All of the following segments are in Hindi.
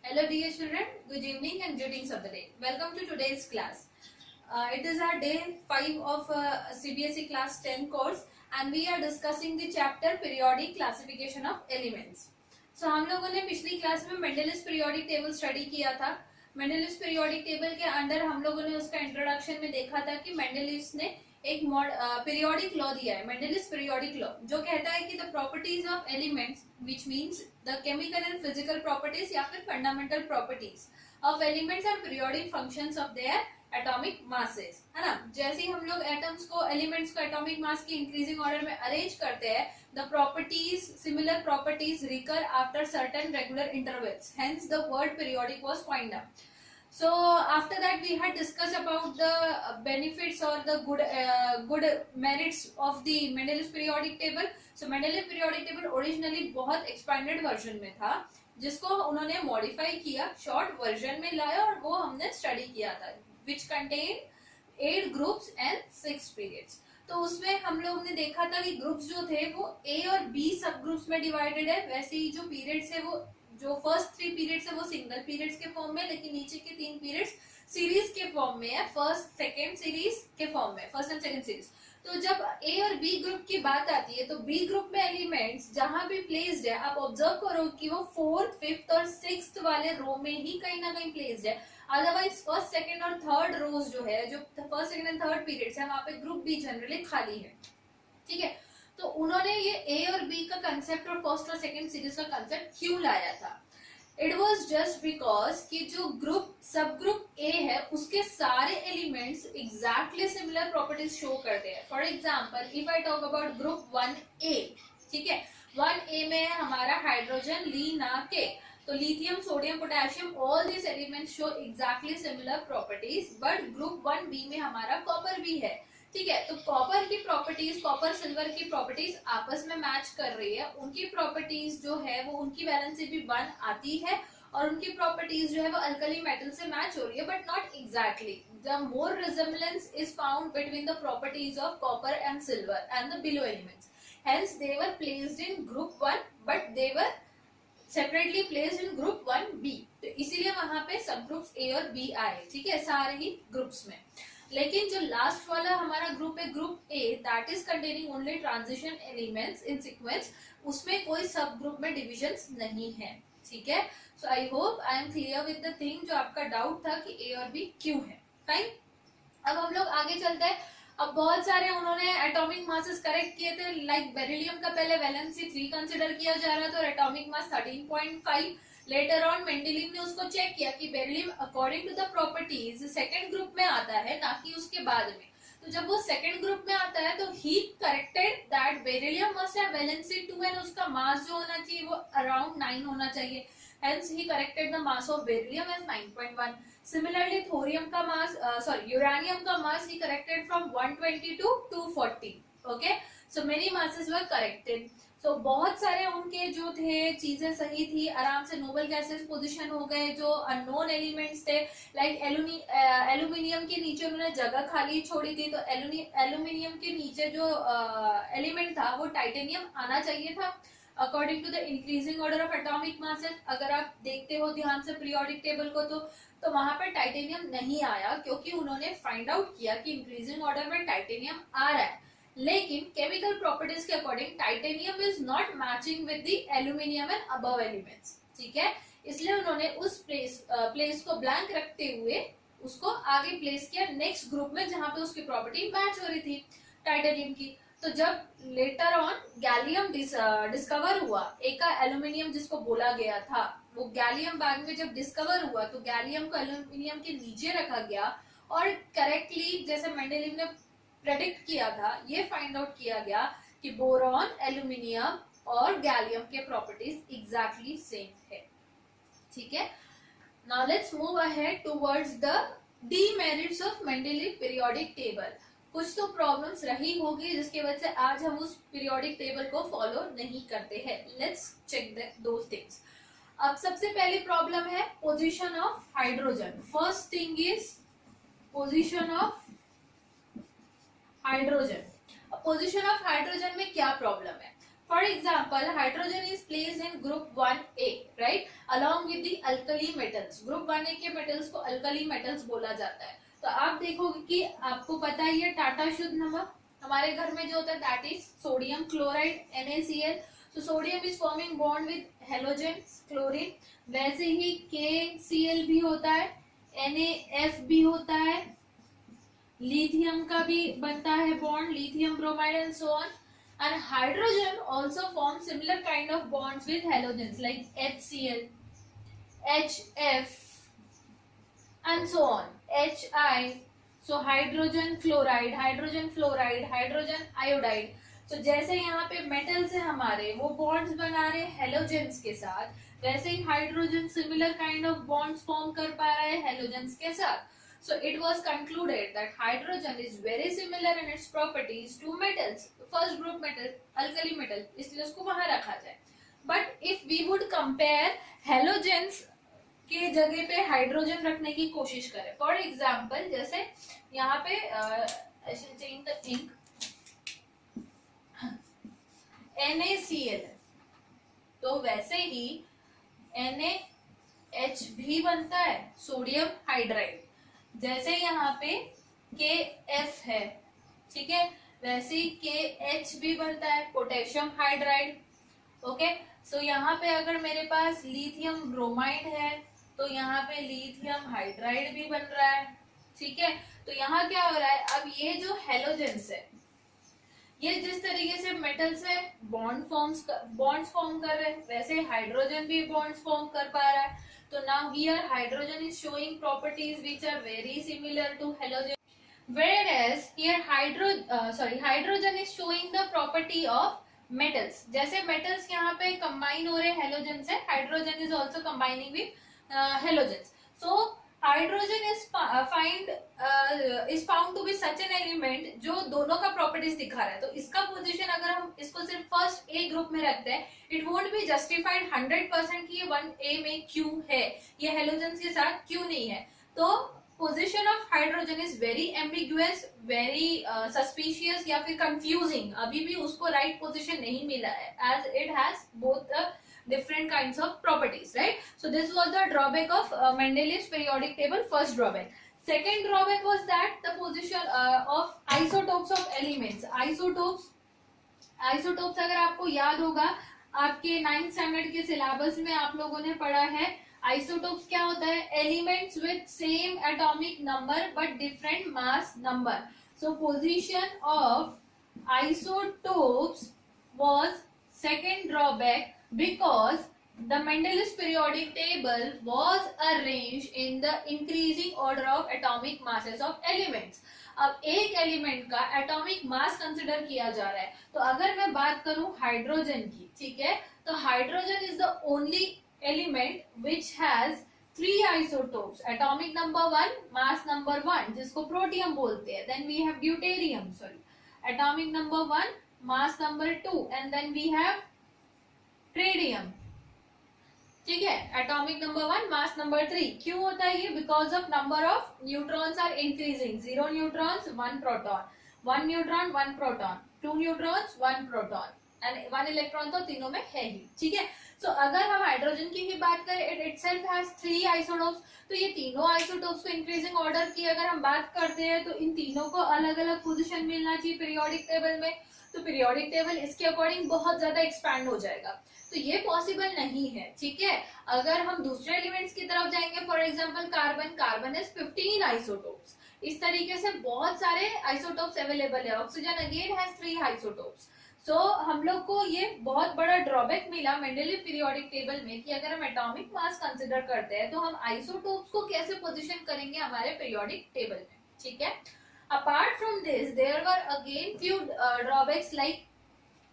Hello dear children, good evening and greetings of the day. Welcome to today's class. It is our day 5 of CBSE class 10 course and we are discussing the chapter periodic classification of elements. So हम लोगों ने पिछली क्लास में मेंडलिस पीरियोडिक टेबल स्टडी किया था. मेंडलिस पीरियोडिक टेबल के अंडर हम लोगों ने उसका इंट्रोडक्शन में देखा था कि मेंडलिस ने एक पीरियोडिक लॉ दिया है, मेंडलिस पीरियोडिक लॉ, जो कहता है कि the properties of elements which means the chemical and physical properties या फिर fundamental properties of elements are periodic functions of their atomic masses, है ना. जैसे ही हम लोग एटम्स को, एलिमेंट्स को एटॉमिक मास की इंक्रीजिंग ऑर्डर में अरेंज करते हैं, the properties, similar properties recur after certain regular intervals, hence the word periodic was coined up. So after that we had discussed about the benefits or the good merits of the Mendeleev's periodic table. So Mendeleev periodic table originally बहुत expanded version में था, जिसको उन्होंने modify किया, short version में लाया और वो हमने study किया था, which contained 8 groups and 6 periods. तो उसमें हम लोग ने देखा था कि ग्रुप्स जो थे वो A और B सब ग्रुप्स में डिवाइडेड है. वैसे ही जो पीरियड्स है, वो जो फर्स्ट 3 पीरियड्स है वो सिंगल पीरियड्स के फॉर्म में, लेकिन नीचे के 3 पीरियड्स सीरीज के फॉर्म में है, फर्स्ट सेकंड सीरीज के फॉर्म में, फर्स्ट एंड सेकंड सीरीज. तो जब ए और बी ग्रुप की बात आती है तो बी ग्रुप में एलिमेंट्स जहां भी प्लेस्ड है, आप ऑब्जर्व करो कि वो 4th, 5th और 6th वाले रो में ही कहीं ना कहीं प्लेस्ड है. अदरवाइज फर्स्ट, सेकंड और थर्ड रोज जो है, जो first, second and third periods है, वहां पे ग्रुप बी जनरली खाली है. ठीक है, तो उन्होंने ये ए और बी का कंसेप्ट और फर्स्ट और सेकंड सीरीज का कंसेप्ट क्यों लाया था? It was just because कि जो ग्रुप, सब ग्रुप ए है, उसके सारे elements exactly similar properties show करते हैं. For example, if I talk about group 1A, ठीक है, 1A में है हमारा हाइड्रोजन, ली ना के, तो lithium, sodium, potassium, all this elements show exactly similar properties. But group 1B में हमारा कॉपर भी है. ठीक है, तो कॉपर की प्रॉपर्टीज, कॉपर सिल्वर की प्रॉपर्टीज आपस में मैच कर रही है. उनकी प्रॉपर्टीज जो है वो, उनकी वैलेंसी भी 1 आती है और उनकी प्रॉपर्टीज जो है वो अल्कली मेटल से मैच हो रही है, but not exactly. The more resemblance is found between the properties of copper and silver and the below elements. Hence they were placed in group 1 but they were separately placed in group 1B. तो इसीलिए वहां पे सब ग्रुप्स A और B आए. ठीक है, सारे ही ग्रुप्स में. लेकिन जो लास्ट वाला हमारा ग्रुप है, group A, that is containing only transition elements in sequence, उसमें कोई सब ग्रुप में डिविजन्स नहीं है. ठीक है, so I hope I am clear with the thing. जो आपका डाउट था कि A और B क्यों है. फाइन, अब हम लोग आगे चलते हैं. अब बहुत सारे उन्होंने एटॉमिक मासेस करेक्ट किए थे. लाइक बेरिलियम का पहले वैलेंसी 3 कंसिडर किया जा रहा था और atomic mass 13.5. Later on Mendeleev ने उसको चेक किया कि beryllium according to the properties second group में आता है, ना कि उसके बाद में. तो जब वो सेकंड ग्रुप में आता है तो he corrected that beryllium must have valency 2 and उसका मास जो होना चाहिए वो अराउंड 9 होना चाहिए. Hence he corrected the mass of beryllium as 9.1. Similarly thorium का मास, यूरेनियम का mass he corrected from 120 to 240. Okay, so many masses were corrected. तो बहुत सारे उनके जो थे चीजें सही थी, आराम से नोबल गैसेस पोजीशन हो गए. जो अननोन एलिमेंट्स थे, लाइक एल्यूमिनियम के नीचे उन्होंने जगह खाली छोड़ी थी, तो एल्यूमिनियम के नीचे जो एलिमेंट था वो टाइटेनियम आना चाहिए था according to the increasing order of atomic masses. अगर आप देखते हो ध्यान से पीरियोडिक टेबल को, तो वहां पर टाइटेनियम नहीं आया, क्योंकि उन्होंने फाइंड आउट किया कि इंक्रीजिंग ऑर्डर में टाइटेनियम आ रहा है, लेकिन केमिकल प्रॉपर्टीज के according titanium is not matching with the aluminium and above elements. ठीक है, इसलिए उन्होंने उस प्लेस को ब्लैंक रखते हुए उसको आगे प्लेस किया नेक्स्ट ग्रुप में, जहां पे उसकी प्रॉपर्टी मैच हो रही थी टाइटेनियम की. तो जब लेटर ऑन गैलियम डिस्कवर हुआ, एक एल्यूमिनियम जिसको बोला गया था, वो गैलियम बाद में जब डिस्कवर हुआ तो गैलियम को एल्यूमिनियम के नीचे रखा गया और करेक्टली जैसे मेंडेलीव ने प्रेडिक्ट किया था, ये फाइंड आउट किया गया कि बोरॉन, एल्यूमिनियम और गैलियम के प्रॉपर्टीज एग्जैक्टली सेम है. ठीक है, now let's move ahead towards the demerits of Mendeleev periodic table. कुछ तो प्रॉब्लम्स रही होगी जिसकी वजह से आज हम उस पीरियोडिक टेबल को फॉलो नहीं करते हैं. Let's check those things. अब सबसे पहली प्रॉब्लम है position of hydrogen. First thing is position of hydrogen. Position of hydrogen में क्या प्रॉब्लम है? For example, hydrogen is placed in group 1A, right, along with the alkali metals. Group 1A के metals को alkali metals बोला जाता है. तो आप देखोगे कि आपको पता ही है टाटा शुद्ध नमक हमारे घर में जो होता है that is sodium chloride NaCl. So sodium is forming bond with halogen chlorine. वैसे ही KCl भी होता है, NaF भी होता है, लिथियम का भी बनता है bond, lithium bromide and so on. And hydrogen also forms similar kind of bonds with halogens like HCl, HF and so on, HI. So hydrogen chloride, hydrogen fluoride, hydrogen iodide. So जैसे यहाँ पे metals है हमारे, वो bonds बना रहे halogens के साथ, वैसे ही hydrogen similar kind of bonds form कर पा रहा है halogens के साथ. So it was concluded that hydrogen is very similar in its properties to metals. First group metal, alkali metal, इसलिए उसको वहां रखा जाए. But if we would compare halogens के जगह पे हाइड्रोजन रखने की कोशिश करें, फॉर एग्जाम्पल जैसे यहाँ पे change the ink, NaCl, तो वैसे ही NaH भी बनता है, सोडियम हाइड्राइड. जैसे यहाँ पे KF है, ठीक है, वैसे ही KH भी बनता है, पोटेशियम हाइड्राइड. ओके, सो यहाँ पे अगर मेरे पास लिथियम ब्रोमाइड है तो यहाँ पे लिथियम हाइड्राइड भी बन रहा है. ठीक है, तो यहाँ क्या हो रहा है, अब ये जो हेलोजेंस है ये जिस तरीके से मेटल से बॉन्ड्स फॉर्म कर रहे हैं, वैसे हाइड्रोजन भी बॉन्ड्स फॉर्म कर पा रहा है. तो now here hydrogen is showing properties which are very similar to halogen, whereas here hydrogen is showing the property of metals. जैसे metals यहाँ पे combine हो रहे हेलोजन से, hydrogen is also combining with halogens. So hydrogen is found to be such an element जो दोनों का प्रॉपर्टीज दिखा रहा है. तो इसका पोजीशन अगर हम इसको सिर्फ फर्स्ट ए ग्रुप में रखते हैं, इट वोंट बी जस्टिफाइड 100% कि ये 1A में क्यों है, ये हेलोजन के साथ क्यों नहीं है. तो position of hydrogen is very ambiguous, very suspicious या फिर कंफ्यूजिंग. अभी भी उसको राइट पोजीशन नहीं मिला है, as it has both different kinds of properties, right? So this was the drawback of Mendeleev's periodic table, first drawback. Second drawback was that the position of isotopes of elements. Isotopes अगर आपको याद होगा, आपके 9th स्टैंडर्ड के सिलेबस में आप लोगों ने पढ़ा है, isotopes क्या होता है, elements with same atomic number but different mass number. So position of isotopes was second drawback because the Mendeleev's periodic table was arranged in the increasing order of atomic masses of elements. अब एक एलिमेंट का एटॉमिक मास कंसिडर किया जा रहा है. तो अगर मैं बात करूं हाइड्रोजन की, ठीक है, तो hydrogen is the only element which has 3 isotopes, atomic number 1, mass number 1, जिसको प्रोटियम बोलते हैं. Then we have deuterium, atomic number 1, mass number 2, and then we have tritium. ठीक है, एटॉमिक नंबर 1, मास नंबर 3. क्यों होता है ये? Because of number of neutrons are increasing. 0 neutrons 1 proton, 1 neutron 1 proton, 2 neutrons 1 proton and 1 electron तो तीनों में है ही. ठीक है, सो अगर हम हाइड्रोजन की ही बात करें, इट इटसेल्फ हैज 3 आइसोटोप्स. तो ये तीनों आइसोटोप्स को इंक्रीजिंग ऑर्डर की अगर हम बात करते हैं तो इन तीनों को अलग अलग पोजीशन मिलना चाहिए पीरियोडिक टेबल में. तो पीरियोडिक टेबल इसके अकॉर्डिंग बहुत ज्यादा एक्सपैंड हो जाएगा. तो ये पॉसिबल नहीं है. ठीक है, अगर हम दूसरे एलिमेंट्स की तरफ जाएंगे, for example carbon is 15 isotopes. इस तरीके से बहुत सारे आइसोटोप्स अवेलेबल है. Oxygen again has 3 isotopes. So हम लोग को ये बहुत बड़ा ड्रॉबैक मिला मेंडेलीव पीरियोडिक टेबल में कि अगर हम एटॉमिक मास कंसिडर करते हैं तो हम आइसोटोप्स को कैसे पोजीशन करेंगे हमारे पीरियोडिक टेबल में. ठीक है, apart from this there were again few drawbacks, like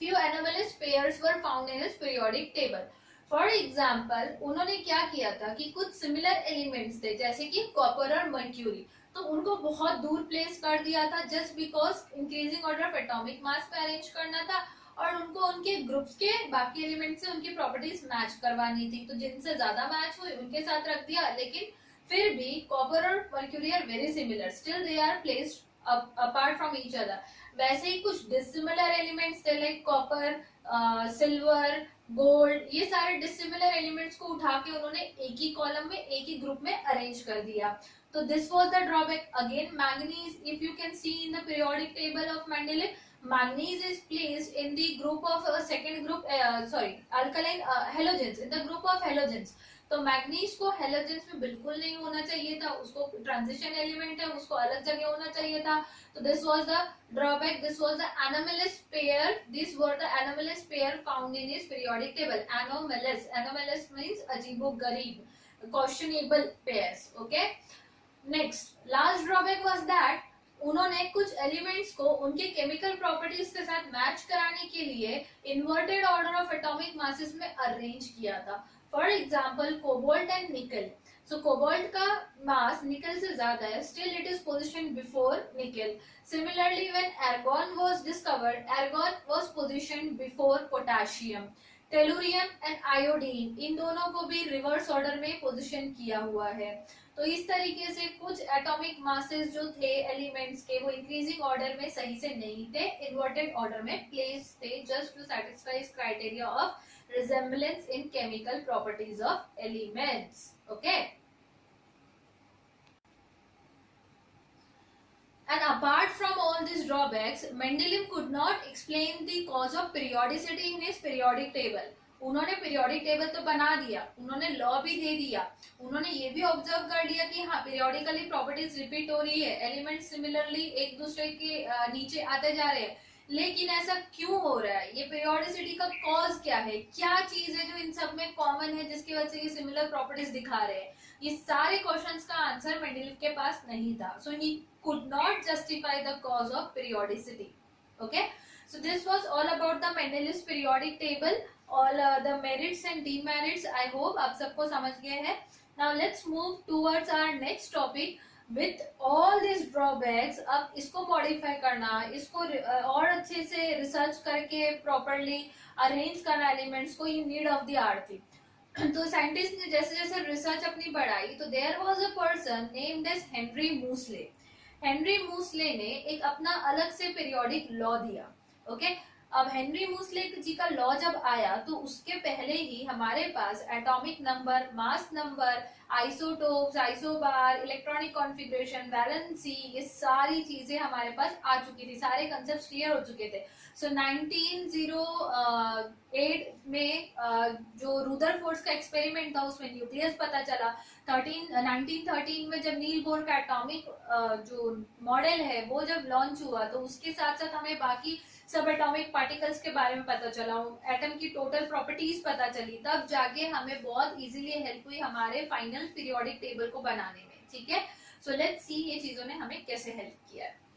few anomalous pairs were found in his periodic table. For example, उन्होंने क्या किया था कि कुछ सिमिलर एलिमेंट्स थे जैसे कि कॉपर और मर्क्यूरी, तो उनको बहुत दूर प्लेस कर दिया था just because increasing order of atomic mass पे अरेंज करना था और उनको उनके ग्रुप्स के बाकी एलिमेंट से उनकी प्रॉपर्टीज मैच करवानी थी. तो जिनसे ज्यादा मैच हुई उनके साथ रख दिया, लेकिन फिर भी कॉपर और mercury are very similar, still they are placed apart from each other. वैसे ही कुछ dissimilar elements थे like copper, silver, gold, ये सारे dissimilar elements को उठा के उन्होंने एक ही कॉलम में एक ही ग्रुप में अरेंज कर दिया. तो this was the drawback. Again, manganese, if you can see in the periodic table of Mendeleev, manganese is placed in the group of second group, alkaline halogens, in the group of halogens. तो मैग्नीज को हेलोजेंस में बिल्कुल नहीं होना चाहिए था, उसको ट्रांजिशन एलिमेंट है, उसको अलग जगह होना चाहिए था. तो this was the drawback, this was the anomalous pair, this were the anomalous pair found in his periodic table. Anomalous means अजीबोगरीब, questionable pairs. Okay, next last drawback was that उन्होंने कुछ एलिमेंट्स को उनके केमिकल प्रॉपर्टीज के साथ मैच कराने के लिए inverted order of atomic masses में अरेंज किया था. फॉर एग्जाम्पल कोबाल्ट एंड निकल. सो कोबाल्ट का मास निकल से ज्यादा है, still it is position before nickel. Similarly when argon was discovered, argon was position before potassium. Tellurium and iodine, इन दोनों को भी रिवर्स ऑर्डर में पोजिशन किया हुआ है. तो इस तरीके से कुछ एटॉमिक मासेस जो थे एलिमेंट्स के, वो इंक्रीजिंग ऑर्डर में सही से नहीं थे, इन्वर्टेड ऑर्डर में प्लेस थे, just to satisfy criteria of resemblance in chemical properties of elements. Okay, and apart from all these drawbacks, Mendeleev could not explain the cause of periodicity in his periodic table. उन्होंने पीरियोडिक टेबल तो बना दिया, उन्होंने लॉ भी दे दिया, उन्होंने ये भी ऑब्जर्व कर लिया कि हाँ पीरियोडिकली प्रॉपर्टीज रिपीट हो रही है, एलिमेंट सिमिलरली एक दूसरे के नीचे आते जा रहे हैं, लेकिन ऐसा क्यों हो रहा है, ये पीरियोडिसिटी का कॉज क्या है, क्या चीज है जो इन सब में कॉमन है जिसकी वजह से ये सिमिलर प्रॉपर्टीज दिखा रहे हैं. ये सारे क्वेश्चंस का आंसर मेंडेलीव के पास नहीं था. So he could not justify the cause of periodicity. Okay, so this was all about the Mendeleev's periodic table, all the merits and demerits. I hope आप सबको समझ गए हैं. Now let's move towards our next topic. With all these drawbacks, अब इसको मॉडिफाई करना, इसको और अच्छे से रिसर्च करके प्रॉपरली अरेंज करना एलिमेंट्स को, ये नीड ऑफ द आवर थी. तो साइंटिस्ट ने जैसे जैसे रिसर्च अपनी बढ़ाई, तो there was a person named as Henry Moseley. Henry Moseley ने एक अपना अलग से पीरियोडिक लॉ दिया. ओके, अब हेनरी मूसले जी का लॉ जब आया तो उसके पहले ही हमारे पास atomic number, mass number, isotopes, isobar, electronic configuration, valency, ये सारी चीजें हमारे पास आ चुकी थी, सारे कंसेप्ट्स क्लियर हो चुके थे. सो 1908 में जो रुदरफोर्ड का एक्सपेरिमेंट था उसमें न्यूक्लियस पता चला. 1913 में जब नील बोर का एटॉमिक जो मॉडल है वो जब लॉन्च हुआ तो उसके साथ साथ हमें बाकी सब एटॉमिक पार्टिकल्स के बारे में पता चला, एटम की टोटल प्रॉपर्टीज पता चली, तब जाके हमें बहुत इजीली हेल्प हुई हमारे फाइनल पीरियोडिक टेबल को बनाने में. ठीक है, सो लेट्स सी ये चीजों ने हमें कैसे हेल्प किया है.